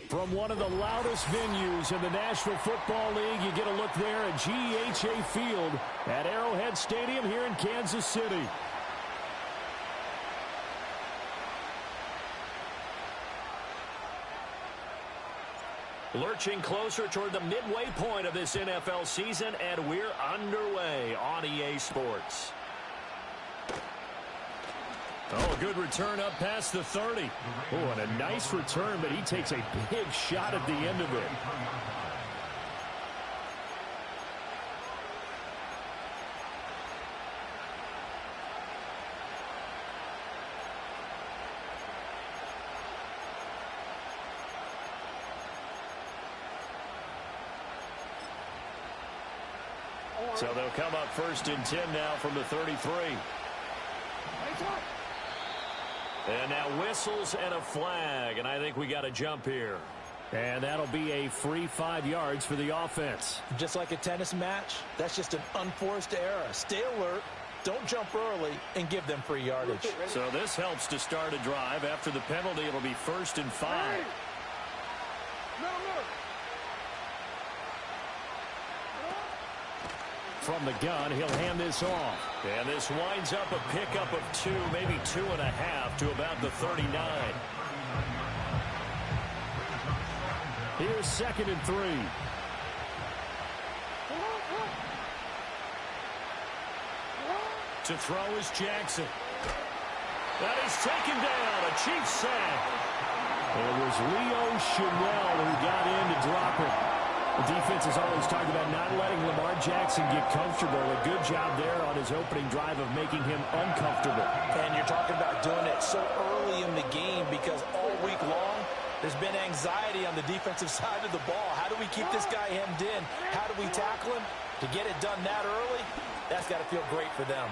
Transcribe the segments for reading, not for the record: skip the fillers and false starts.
From one of the loudest venues in the National Football League, you get a look there at GEHA Field at Arrowhead Stadium here in Kansas City. Lurching closer toward the midway point of this NFL season, and we're underway on EA Sports. Oh, good return up past the 30. Oh, and a nice return, but he takes a big shot at the end of it. So they'll come up 1st and 10 now from the 33. And now whistles and a flag, and I think we got a jump here. And that'll be a free 5 yards for the offense. Just like a tennis match, that's just an unforced error. Stay alert, don't jump early, and give them free yardage. So this helps to start a drive. After the penalty, it'll be 1st and 5. From the gun, he'll hand this off. And this winds up a pickup of 2, maybe 2.5 to about the 39. Here's 2nd and 3. To throw is Jackson. That is taken down. A Chiefs sack. It was Leo Chenal who got in to drop it. The defense has always talked about not letting Lamar Jackson get comfortable. A good job there on his opening drive of making him uncomfortable. And you're talking about doing it so early in the game because all week long there's been anxiety on the defensive side of the ball. How do we keep this guy hemmed in? How do we tackle him? To get it done that early, that's got to feel great for them.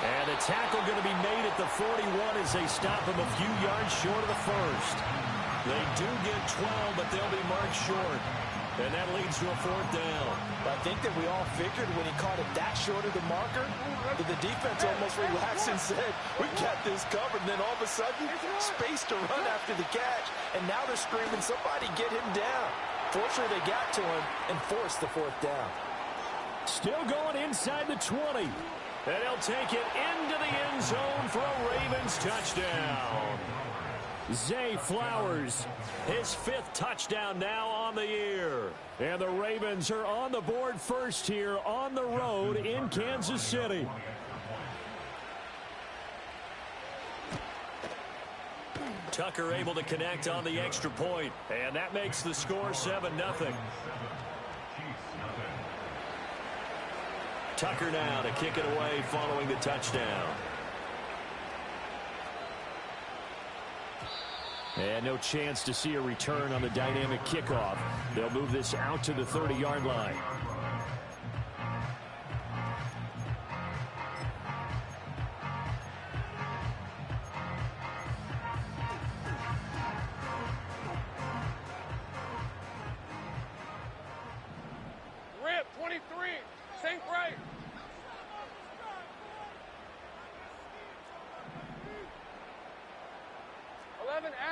And the tackle going to be made at the 41 as they stop him a few yards short of the first. They do get 12, but they'll be marked short. And that leads to a 4th down. I think that we all figured when he caught it that short of the marker, that the defense almost relaxed and said, we got this covered. And then all of a sudden, space to run after the catch. And now they're screaming, somebody get him down. Fortunately, they got to him and forced the 4th down. Still going inside the 20. And he'll take it into the end zone for a Ravens touchdown. Zay Flowers, his 5th touchdown now on the year. And the Ravens are on the board first here on the road in Kansas City. Tucker able to connect on the extra point, and that makes the score 7-0. Tucker now to kick it away following the touchdown. And no chance to see a return on the dynamic kickoff. They'll move this out to the 30-yard line. Rip, 23, sink right.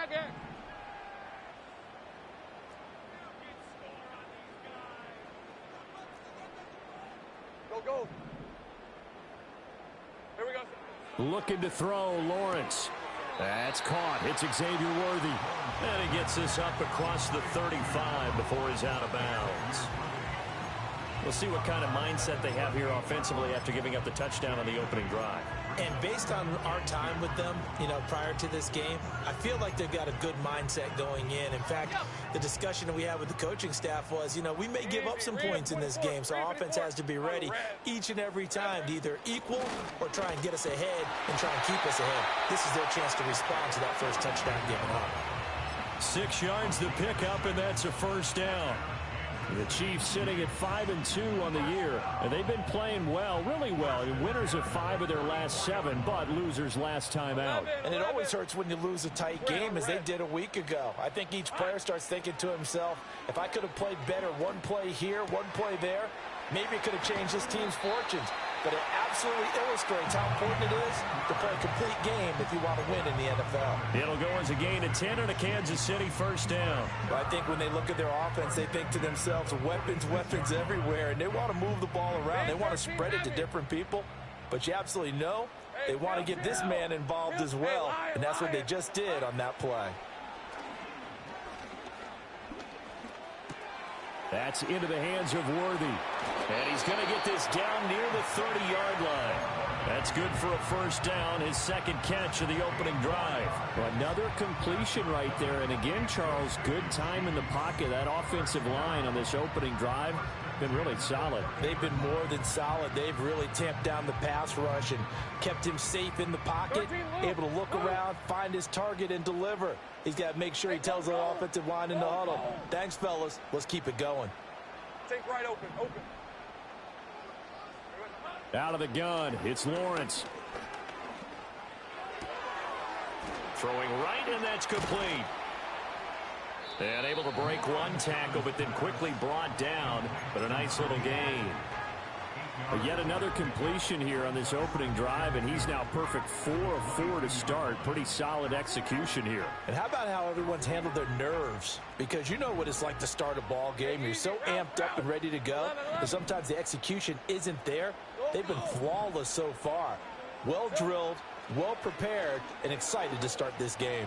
Agate. Go. Here we go. Looking to throw, Lawrence. That's caught. It's Xavier Worthy. And he gets this up across the 35 before he's out of bounds. We'll see what kind of mindset they have here offensively after giving up the touchdown on the opening drive. And based on our time with them, prior to this game, I feel like they've got a good mindset going in. In fact, the discussion that we had with the coaching staff was, we may give up some points in this game, so our offense has to be ready each and every time to either equal or try and get us ahead and try and keep us ahead. This is their chance to respond to that first touchdown given up. 6 yards to pick up, and that's a 1st down. The Chiefs sitting at 5-2 on the year, and they've been playing well, really well. Winners of 5 of their last 7, but losers last time out. And it always hurts when you lose a tight game, as they did a week ago. I think each player starts thinking to himself, if I could have played better one play here, one play there, maybe it could have changed this team's fortunes. but it absolutely illustrates how important it is to play a complete game if you want to win in the NFL. It'll go as a gain of 10 and a Kansas City first down. I think when they look at their offense, they think to themselves, weapons, weapons everywhere, and they want to move the ball around. They want to spread it to different people, but you absolutely know they want to get this man involved as well, and that's what they just did on that play. That's into the hands of Worthy. And he's going to get this down near the 30-yard line. That's good for a first down, his second catch of the opening drive. Another completion right there. And again, Charles, good time in the pocket. That offensive line on this opening drive been really solid. They've been more than solid. They've really tamped down the pass rush and kept him safe in the pocket, able to look around, find his target, and deliver. He's got to make sure he tells the offensive line in the huddle, thanks, fellas. Let's keep it going. Take right open. Out of the gun, it's Lawrence. Throwing right, and that's complete. And able to break one tackle, but then quickly brought down. But a nice little gain. But yet another completion here on this opening drive, and he's now perfect 4 of 4 to start. Pretty solid execution here. And how about how everyone's handled their nerves? Because you know what it's like to start a ball game. You're so amped up and ready to go, and sometimes the execution isn't there. They've been flawless so far. Well drilled, well prepared, and excited to start this game.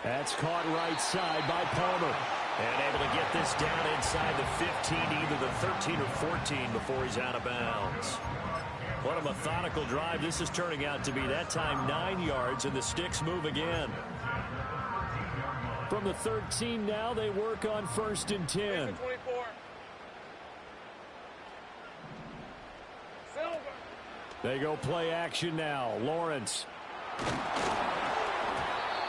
That's caught right side by Palmer. And able to get this down inside the 15, either the 13 or 14 before he's out of bounds. What a methodical drive this is turning out to be. That time 9 yards, and the sticks move again. From the 13 now, they work on 1st and 10. They go play action now. Lawrence.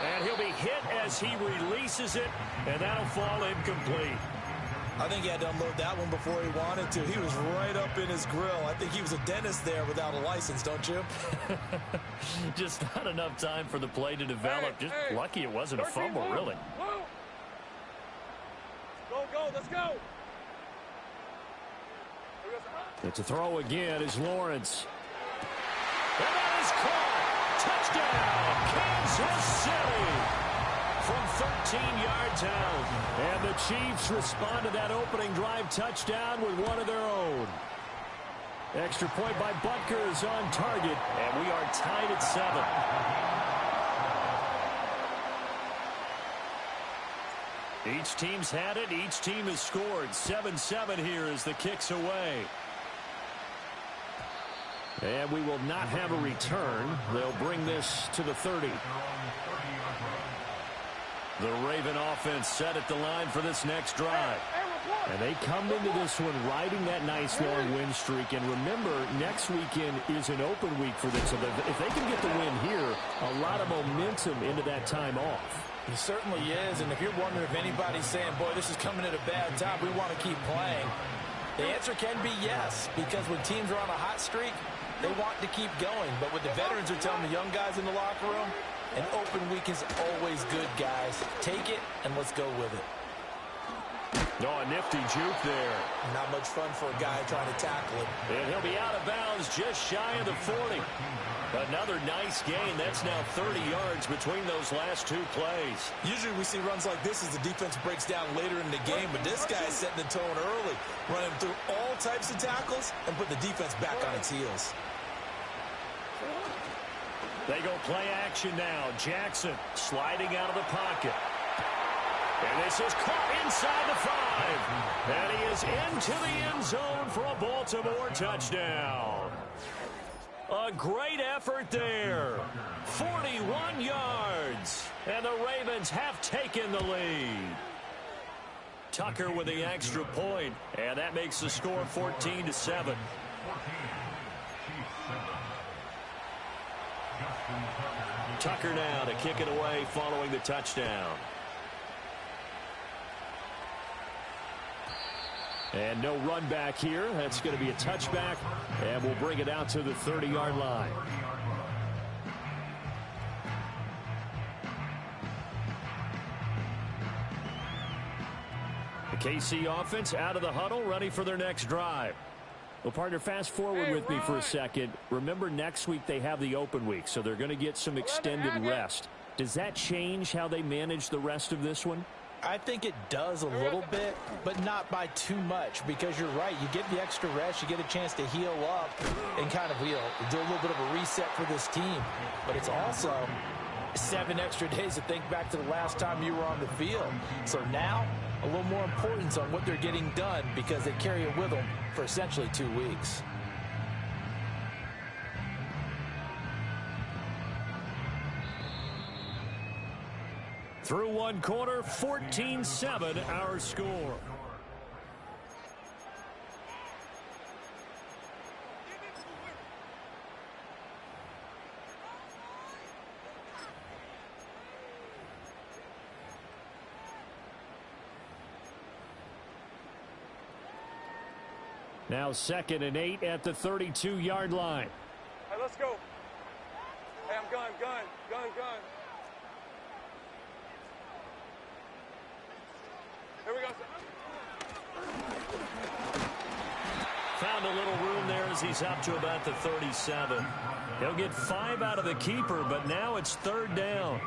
And he'll be hit as he releases it, and that'll fall incomplete. I think he had to unload that one before he wanted to. He was right up in his grill. I think he was a dentist there without a license, don't you? Just not enough time for the play to develop. Just lucky it wasn't a fumble, really. Go, let's go. It's a throw again is Lawrence. And that is caught. Touchdown, Kansas City. From 13 yards out. And the Chiefs respond to that opening drive touchdown with one of their own. Extra point by Butker is on target, and we are tied at 7. Each team's had it. Each team has scored. 7-7 here as the kick's away. And we will not have a return. They'll bring this to the 30. The Raven offense set at the line for this next drive. And they come into this one riding that nice long win streak. And remember, next weekend is an open week for them. So if they can get the win here, a lot of momentum into that time off. He certainly is. And if you're wondering if anybody's saying, boy, this is coming at a bad time, we want to keep playing, the answer can be yes. Because when teams are on a hot streak, they want to keep going. But what the veterans are telling the young guys in the locker room, an open week is always good, guys. Take it, and let's go with it. Oh, a nifty juke there. Not much fun for a guy trying to tackle him. And he'll be out of bounds just shy of the 40. Another nice gain. That's now 30 yards between those last two plays. Usually we see runs like this as the defense breaks down later in the game, but this guy is setting the tone early, running through all types of tackles and put the defense back on its heels. They go play action now. Jackson sliding out of the pocket. And this is caught inside the 5. And he is into the end zone for a Baltimore touchdown. A great effort there. 41 yards. And the Ravens have taken the lead. Tucker with the extra point. And that makes the score 14-7. Tucker now to kick it away following the touchdown. And no run back here. That's going to be a touchback, and we'll bring it out to the 30-yard line. The KC offense out of the huddle, ready for their next drive. Well, partner, fast forward with me for a second. Remember, next week they have the open week, so they're going to get some extended rest. Does that change how they manage the rest of this one? I think it does a little bit, but not by too much, because you're right. You get the extra rest. You get a chance to heal up and kind of, do a little bit of a reset for this team. But it's also 7 extra days to think back to the last time you were on the field. So now, a little more importance on what they're getting done because they carry it with them for essentially 2 weeks. Through one quarter, 14-7 our score. Now 2nd and 8 at the 32-yard line. Hey, let's go. Hey, I'm gun. Here we go. Found a little room there as he's up to about the 37. He'll get 5 out of the keeper, but now it's 3rd down.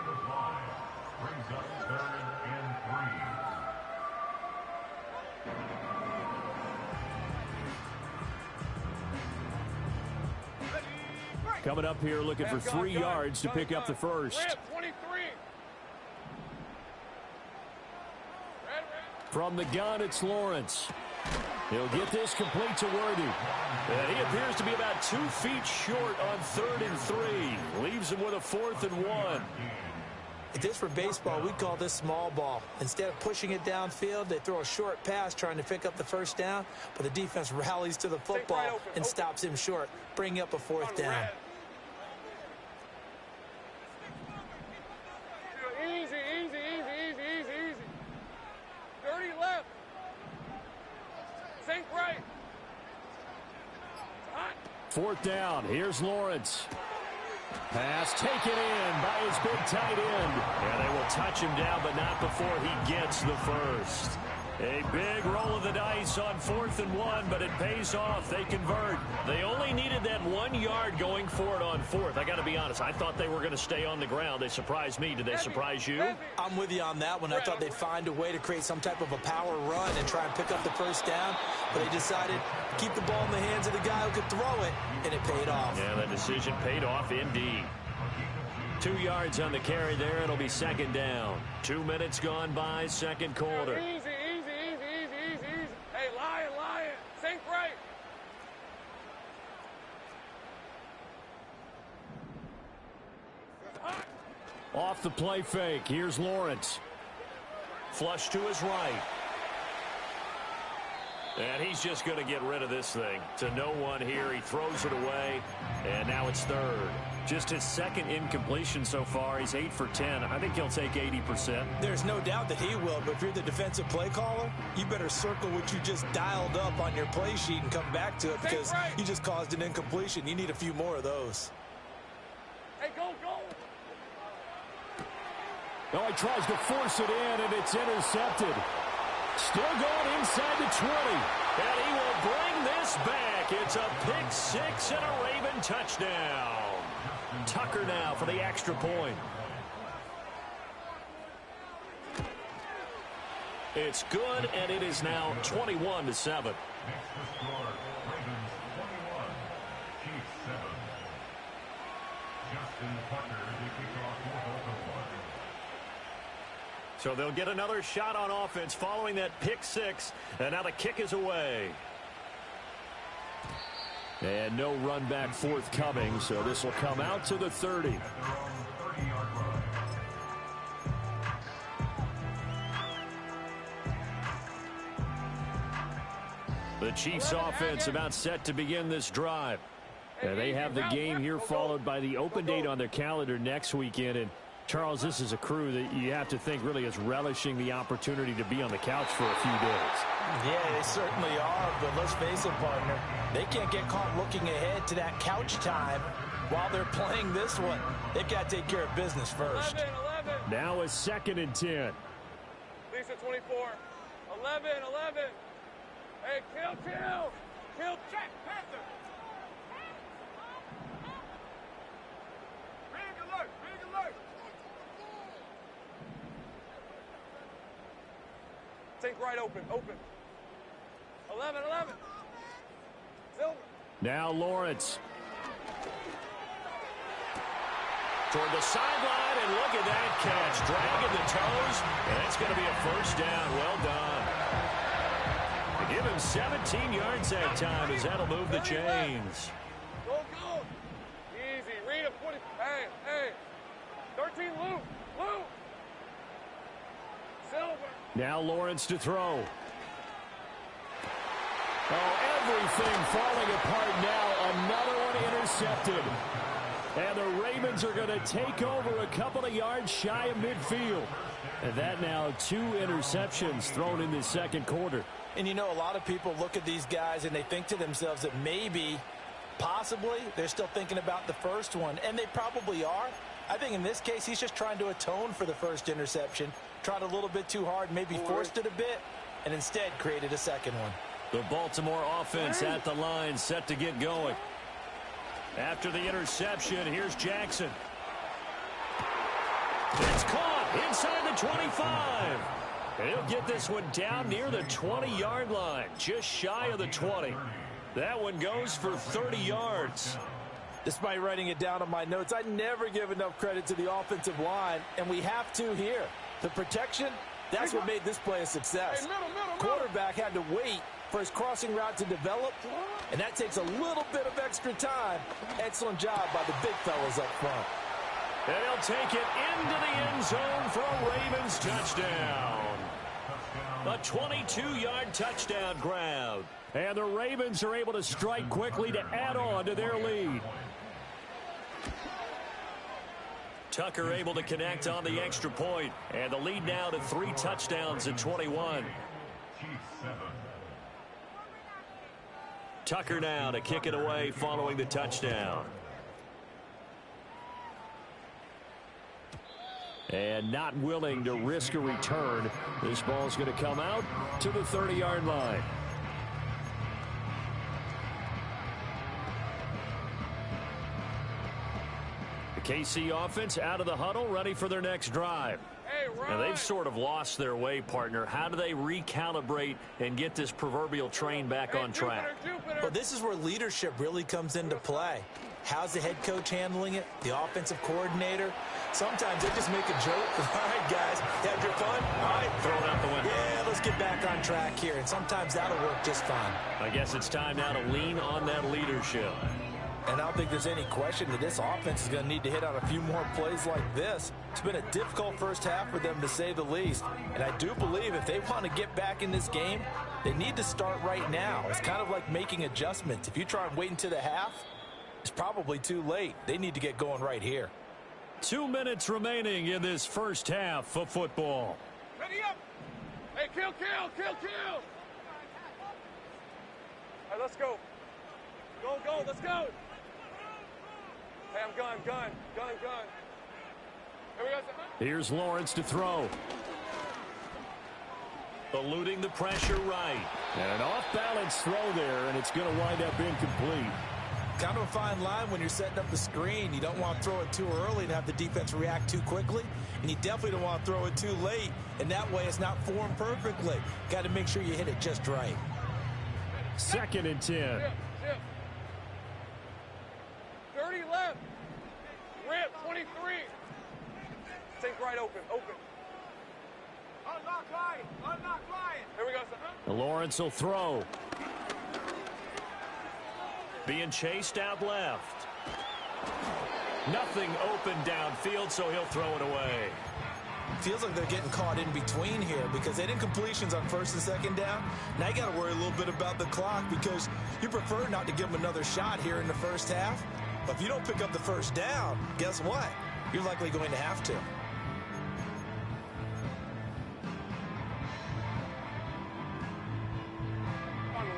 Coming up here looking for 3 yards to pick up the first. 23. From the gun, it's Lawrence. He'll get this complete to Worthy. And he appears to be about 2 feet short on 3rd and 3. Leaves him with a 4th and 1. If this were baseball, we'd call this small ball. Instead of pushing it downfield, they throw a short pass trying to pick up the first down, but the defense rallies to the football and stops him short, bringing up a 4th down. Easy. 30 left. Sink right. Hot. 4th down. Here's Lawrence. Pass taken in by his big tight end. And they will touch him down, but not before he gets the first. A big roll of the dice on 4th and 1, but it pays off. They convert. They only needed that 1 yard going for it on 4th. I got to be honest. I thought they were going to stay on the ground. They surprised me. Did they surprise you? I'm with you on that one. I thought they'd find a way to create some type of a power run and try and pick up the first down, but they decided to keep the ball in the hands of the guy who could throw it, and it paid off. Yeah, that decision paid off indeed. 2 yards on the carry there. It'll be 2nd down. 2 minutes gone by, 2nd quarter. Easy. Hey, lion. Sink right. Off the play fake. Here's Lawrence. Flush to his right. And he's just going to get rid of this thing. To no one here. He throws it away. And now it's 3rd. Just his 2nd incompletion so far. He's 8 for 10. I think he'll take 80%. There's no doubt that he will, but if you're the defensive play caller, you better circle what you just dialed up on your play sheet and come back to it because you just caused an incompletion. You need a few more of those. Hey, go. Oh, he tries to force it in, and it's intercepted. Still going inside the 20. And he will bring this back. It's a pick 6 and a Raven touchdown. Tucker now for the extra point. It's good, and it is now 21-7. So they'll get another shot on offense following that pick 6, and now the kick is away. And no run back forthcoming, so this will come out to the 30. The Chiefs offense about set to begin this drive. And they have the game here followed by the open date on their calendar next weekend. And Charles, this is a crew that you have to think really is relishing the opportunity to be on the couch for a few days. Yeah, they certainly are, but let's face it, partner. They can't get caught looking ahead to that couch time while they're playing this one. They got to take care of business first. 11. Now a 2nd and 10. Lisa, 24. 11. Hey, kill. Kill. Check. Panther. Rig alert. Rig alert. Think right open. Open. 11. Silver. Now Lawrence. Toward the sideline, and look at that catch. Dragging the toes, and that's going to be a first down. Well done. They give him 17 yards that time as that'll move the chains. Go. Easy. Read him. Hey. 13, Luke. Silver. Now Lawrence to throw. Oh, everything falling apart now. Another one intercepted. And the Ravens are going to take over a couple of yards shy of midfield. And that now 2 interceptions thrown in the second quarter. And you know, a lot of people look at these guys and they think to themselves that maybe, possibly, they're still thinking about the first one. And they probably are. I think in this case, he's just trying to atone for the first interception. Tried a little bit too hard, maybe forced it a bit, and instead created a second one. The Baltimore offense at the line, set to get going. After the interception, here's Jackson. It's caught inside the 25. And he'll get this one down near the 20-yard line, just shy of the 20. That one goes for 30 yards. Despite writing it down on my notes, I never give enough credit to the offensive line, and we have to here. The protection, that's what made this play a success. Quarterback had to wait for his crossing route to develop, and that takes a little bit of extra time. Excellent job by the big fellas up front. And he'll take it into the end zone for a Ravens touchdown. A 22-yard touchdown grab. And the Ravens are able to strike quickly to add on to their lead. Tucker able to connect on the extra point. And the lead now to 3 touchdowns at 21. Tucker now to kick it away following the touchdown. And not willing to risk a return. This ball's going to come out to the 30-yard line. The KC offense out of the huddle, ready for their next drive. Hey, Now they've sort of lost their way, partner. How do they recalibrate and get this proverbial train back on track? Well, this is where leadership really comes into play. How's the head coach handling it? The offensive coordinator? Sometimes they just make a joke. All right, guys, you had your fun? All right, Throw it out the window. Yeah, let's get back on track here. And sometimes that'll work just fine. I guess it's time now to lean on that leadership. And I don't think there's any question that this offense is going to need to hit on a few more plays like this. It's been a difficult first half for them, to say the least. And I do believe if they want to get back in this game, they need to start right now. It's kind of like making adjustments. If you try and wait until the half, it's probably too late. They need to get going right here. 2 minutes remaining in this first half of football. Ready up. Hey, kill. All right, let's go. Go, let's go. Hey, I'm gun. Here we go. Here's Lawrence to throw. Eluding the pressure right. And an off-balance throw there, and it's going to wind up incomplete. Kind of a fine line when you're setting up the screen. You don't want to throw it too early and have the defense react too quickly. And you definitely don't want to throw it too late. And that way it's not formed perfectly. Got to make sure you hit it just right. 2nd and 10. Shift. 30 left. Rip, 23. Think right open. Unlock line. Here we go, son. Lawrence will throw. Being chased out left. Nothing open downfield, so he'll throw it away. Feels like they're getting caught in between here because they didn't completions on 1st and 2nd down. Now you got to worry a little bit about the clock because you prefer not to give them another shot here in the first half. But if you don't pick up the first down, guess what? You're likely going to have to.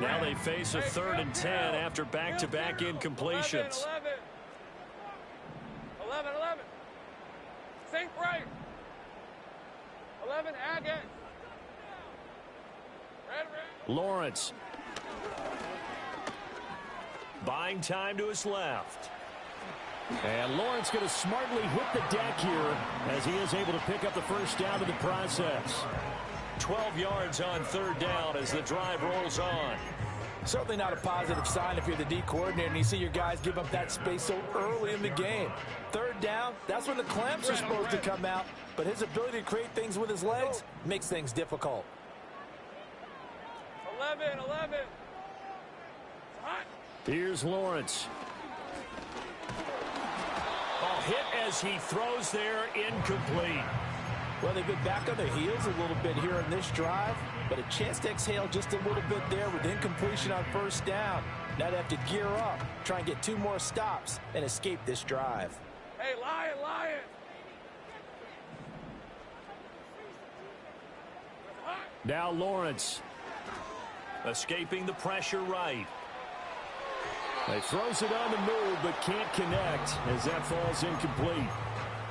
Now they face a 3rd and 10 after back-to-back incompletions. 11. Think right. 11, Agate. Red. Lawrence. buying time to his left. And Lawrence going to smartly hit the deck here as he is able to pick up the first down in the process. 12 yards on third down as the drive rolls on. Certainly not a positive sign if you're the D coordinator and you see your guys give up that space so early in the game. Third down, that's when the clamps are supposed to come out, but his ability to create things with his legs makes things difficult. 11. Here's Lawrence. Oh, hit as he throws there, incomplete. Well, they've been back on their heels a little bit here in this drive, but a chance to exhale just a little bit there with incompletion on first down. Now they have to gear up, try and get 2 more stops, and escape this drive. Hey, Lion! Now Lawrence. Escaping the pressure right. He throws it on the move, but can't connect as that falls incomplete.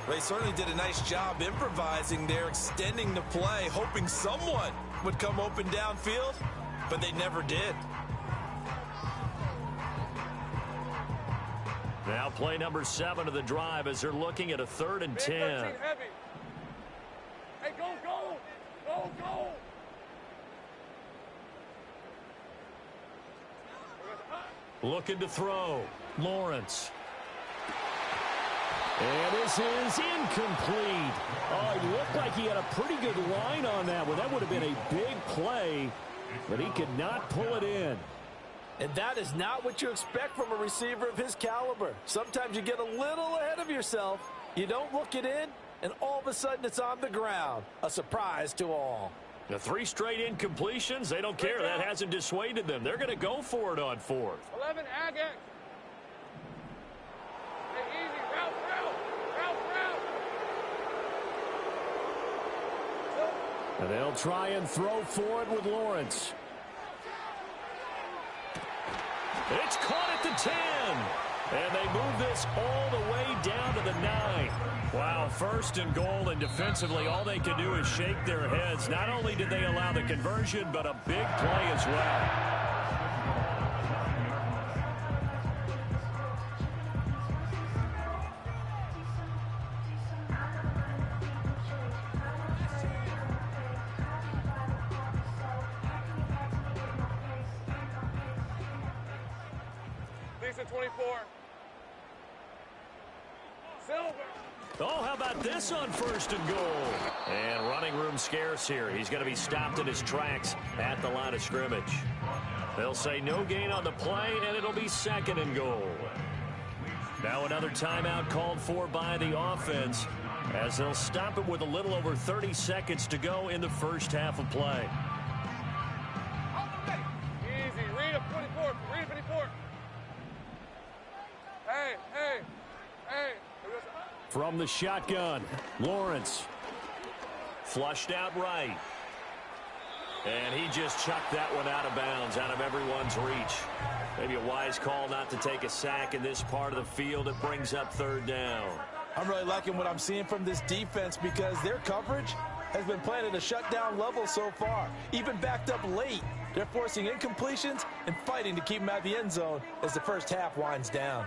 They certainly did a nice job improvising there, extending the play, hoping someone would come open downfield, but they never did. Now play number 7 of the drive as they're looking at a 3rd and 10. Hey, go! Looking to throw. Lawrence. And this is incomplete. Oh, he looked like he had a pretty good line on that one. That would have been a big play, but he could not pull it in. And that is not what you expect from a receiver of his caliber. Sometimes you get a little ahead of yourself. You don't look it in, and all of a sudden it's on the ground. A surprise to all. The 3 straight incompletions, they don't care. That hasn't dissuaded them. They're going to go for it on 4th. 11, Agate. Hey, easy. Route. And they'll try and throw for it with Lawrence. It's caught at the 10. And they move this all the way down to the 9. Wow, 1st and goal, and defensively all they can do is shake their heads. Not only did they allow the conversion, but a big play as well. Lisa 24. Silver. Oh, how about this on 1st and goal? And running room scarce here. He's going to be stopped in his tracks at the line of scrimmage. They'll say no gain on the play, and it'll be 2nd and goal. Now another timeout called for by the offense as they'll stop it with a little over 30 seconds to go in the first half of play. Easy. Read up 24. Read up 54. Hey. From the shotgun, Lawrence. Flushed out right. And he just chucked that one out of bounds, out of everyone's reach. Maybe a wise call not to take a sack in this part of the field. It brings up 3rd down. I'm really liking what I'm seeing from this defense because their coverage has been playing at a shutdown level so far. Even backed up late, they're forcing incompletions and fighting to keep them out of the end zone as the first half winds down.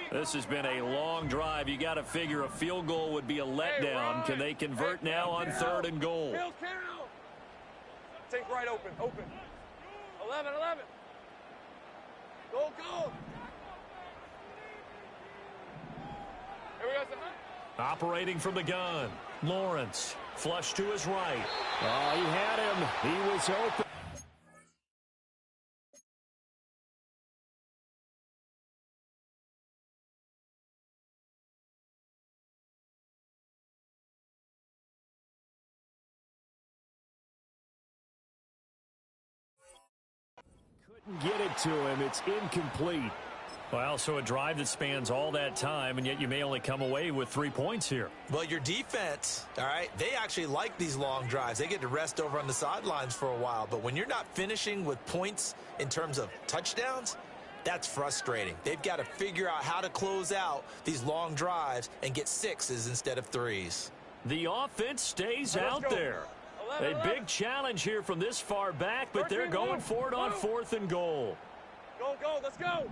This has been a long drive. You got to figure a field goal would be a letdown. Can they convert now on 3rd and goal? Take right open. 11. Go. Here we go. Operating from the gun. Lawrence. Flush to his right. Oh, he had him. He was open. Get it to him. It's incomplete. Well, so a drive that spans all that time, and yet you may only come away with 3 points here. Well, your defense, all right, they actually like these long drives. They get to rest over on the sidelines for a while. But when you're not finishing with points in terms of touchdowns, that's frustrating. They've got to figure out how to close out these long drives and get 6s instead of 3s. The offense stays out there. A big challenge here from this far back, but they're going for it on 4th and goal. Go, let's go.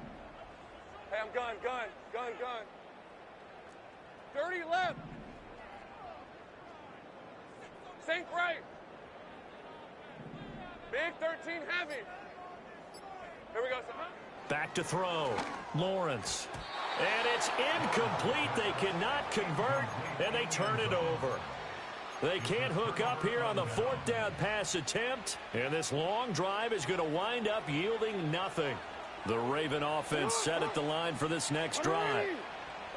Hey, I'm gun. Dirty left. Sink right. Big 13 heavy. Here we go, son. Back to throw. Lawrence. And it's incomplete. They cannot convert, and they turn it over. They can't hook up here on the fourth down pass attempt, and this long drive is going to wind up yielding nothing. The Raven offense set at the line for this next drive.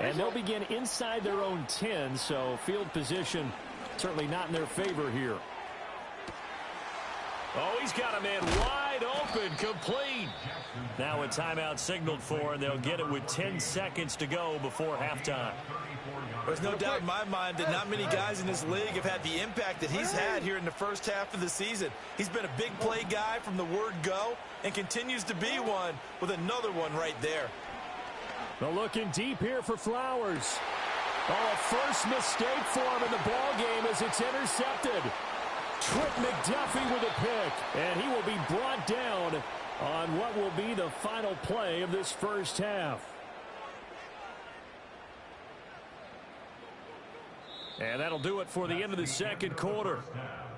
And they'll begin inside their own 10, so field position certainly not in their favor here. Oh, he's got a man wide open, complete. Now a timeout signaled for, and they'll get it with 10 seconds to go before halftime. There's no doubt in my mind that not many guys in this league have had the impact that he's had here in the first half of the season. He's been a big play guy from the word go and continues to be one with another one right there. They're looking deep here for Flowers. Oh, a first mistake for him in the ball game as it's intercepted. Trent McDuffie with a pick, and he will be brought down on what will be the final play of this first half. And that'll do it for the end of the second quarter.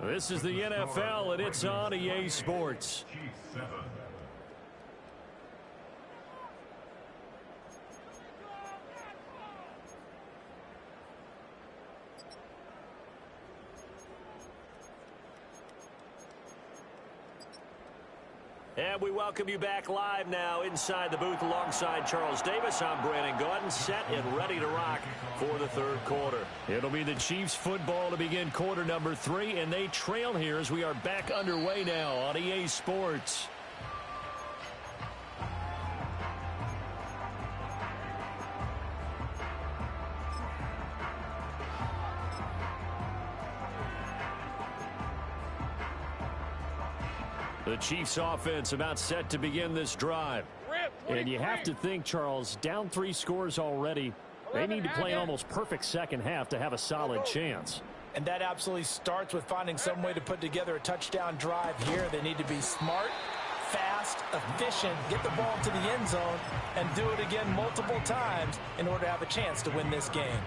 This is the NFL, and it's on EA Sports. And we welcome you back live now inside the booth alongside Charles Davis. I'm Brandon Gaudin, set and ready to rock for the third quarter. It'll be the Chiefs football to begin quarter number 3, and they trail here as we are back underway now on EA Sports. The Chiefs offense about set to begin this drive. And you have to think, Charles, down 3 scores already. They need to play an almost perfect second half to have a solid chance. And that absolutely starts with finding some way to put together a touchdown drive here. They need to be smart, fast, efficient, get the ball to the end zone, and do it again multiple times in order to have a chance to win this game.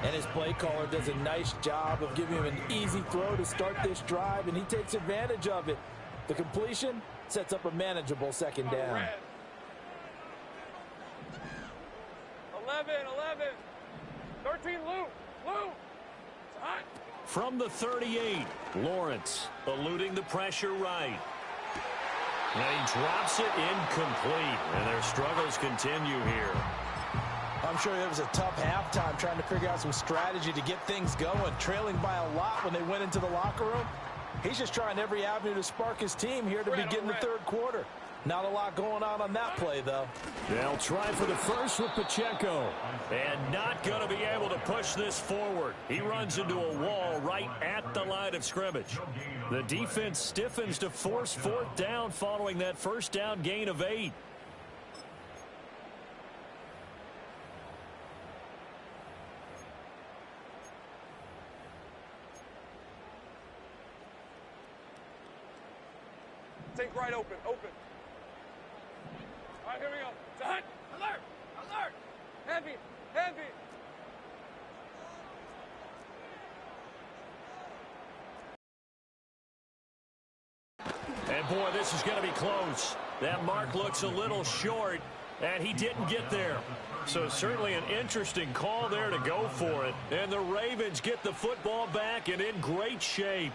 And his play caller does a nice job of giving him an easy throw to start this drive, and he takes advantage of it. The completion sets up a manageable second down. 11. 13, Luke. It's hot. From the 38, Lawrence eluding the pressure right. And he drops it incomplete, and their struggles continue here. I'm sure it was a tough halftime trying to figure out some strategy to get things going, trailing by a lot when they went into the locker room. He's just trying every avenue to spark his team here to begin the third quarter. Not a lot going on that play, though. They'll try for the first with Pacheco. And not going to be able to push this forward. He runs into a wall right at the line of scrimmage. The defense stiffens to force fourth down following that first down gain of 8. Take right open. All right, here we go. Done. Alert. Heavy. And boy, this is going to be close. That mark looks a little short, and he didn't get there. So certainly an interesting call there to go for it. And the Ravens get the football back and in great shape.